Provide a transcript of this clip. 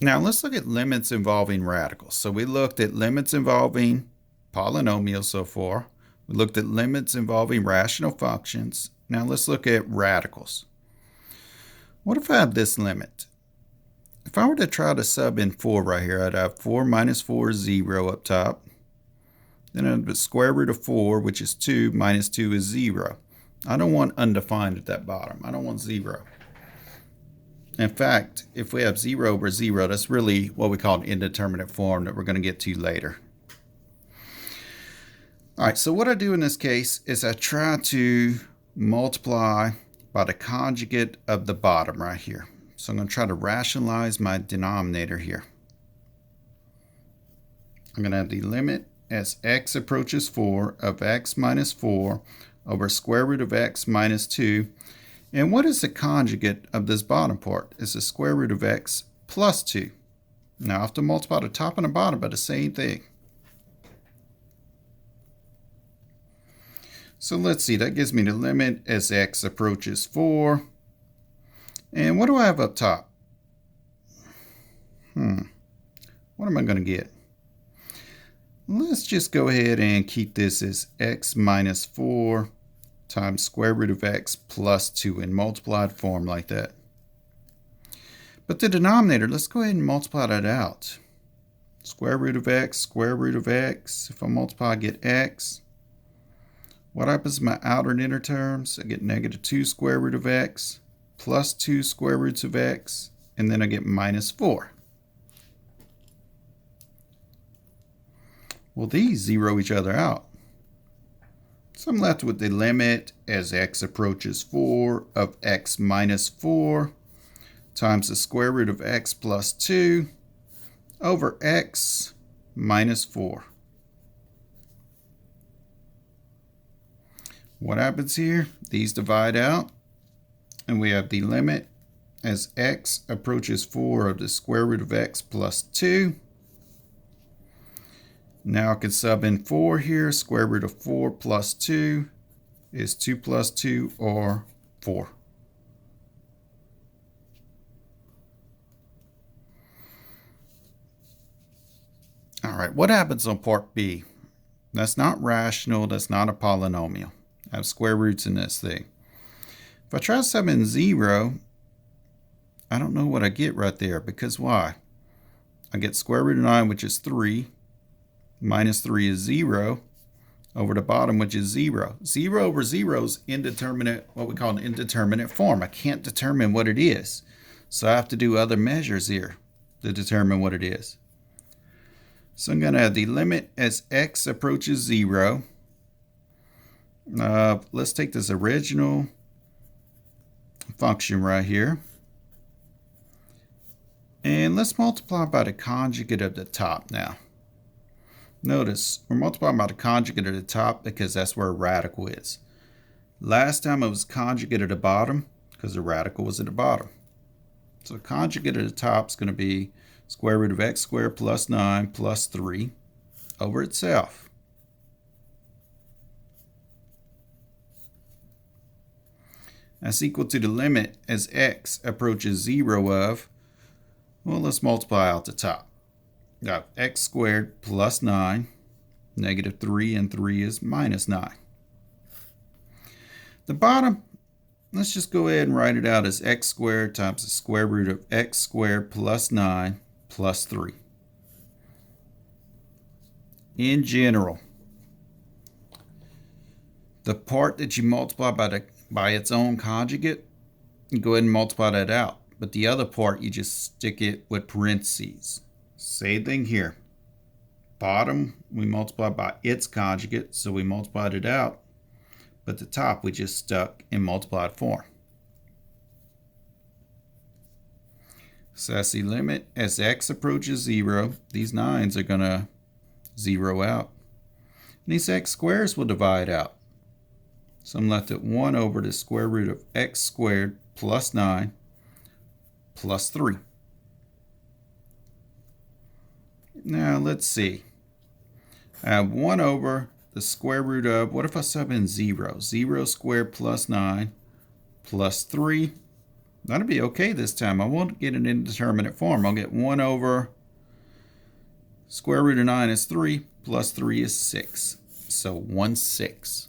Now let's look at limits involving radicals. So we looked at limits involving polynomials so far. We looked at limits involving rational functions. Now let's look at radicals. What if I have this limit? If I were to try to sub in 4 right here, I'd have 4 minus 4 is 0 up top. Then I'd have the square root of 4, which is 2, minus 2 is 0. I don't want undefined at that bottom. I don't want 0. In fact, if we have 0 over 0, that's really what we call an indeterminate form that we're going to get to later. All right, so what I do in this case is I try to multiply by the conjugate of the bottom right here. So I'm going to try to rationalize my denominator here. I'm going to have the limit as x approaches 4 of x minus 4 over square root of x minus 2. And what is the conjugate of this bottom part? It's the square root of x plus 2. Now I have to multiply the top and the bottom by the same thing. So let's see, that gives me the limit as x approaches 4. And what do I have up top? What am I going to get? Let's just go ahead and keep this as x minus 4 times square root of x plus 2 in multiplied form like that. But the denominator, let's go ahead and multiply that out. Square root of x, square root of x. If I multiply, I get x. What happens to my outer and inner terms? I get negative 2 square root of x plus 2 square roots of x, and then I get minus 4. Well, these zero each other out. So I'm left with the limit as x approaches 4 of x minus 4 times the square root of x plus 2 over x minus 4. What happens here? These divide out, and we have the limit as x approaches 4 of the square root of x plus 2. Now I can sub in 4 here. Square root of 4 plus 2 is 2 plus 2, or 4. All right, what happens on part B? That's not rational. That's not a polynomial. I have square roots in this thing. If I try to sub in 0, I don't know what I get right there, because why? I get square root of 9, which is 3. Minus 3 is 0 over the bottom, which is 0. 0 over 0 is indeterminate, what we call an indeterminate form. I can't determine what it is. So I have to do other measures here to determine what it is. So I'm going to have the limit as x approaches 0. Let's take this original function right here. And let's multiply by the conjugate of the top now. Notice we're multiplying by the conjugate at the top because that's where a radical is. Last time it was conjugate at the bottom because the radical was at the bottom. So conjugate at the top is going to be square root of x squared plus 9 plus 3 over itself. That's equal to the limit as x approaches 0 of, well, let's multiply out the top. Got x squared plus 9, negative 3, and 3 is minus 9. The bottom, let's just go ahead and write it out as x squared times the square root of x squared plus 9 plus 3. In general, the part that you multiply by its own conjugate, you go ahead and multiply that out. But the other part, you just stick it with parentheses. Same thing here. Bottom, we multiply by its conjugate, so we multiplied it out. But the top, we just stuck in multiplied form. So that's the limit as x approaches 0. These 9s are going to 0 out. And these x squares will divide out. So I'm left at 1 over the square root of x squared plus 9 plus 3. Now let's see. I have 1 over the square root of, what if I sub in 0? 0 squared plus 9 plus 3 That'll be okay this time. I won't get an indeterminate form. I'll get 1 over square root of 9 is 3, plus 3 is 6. So 1/6.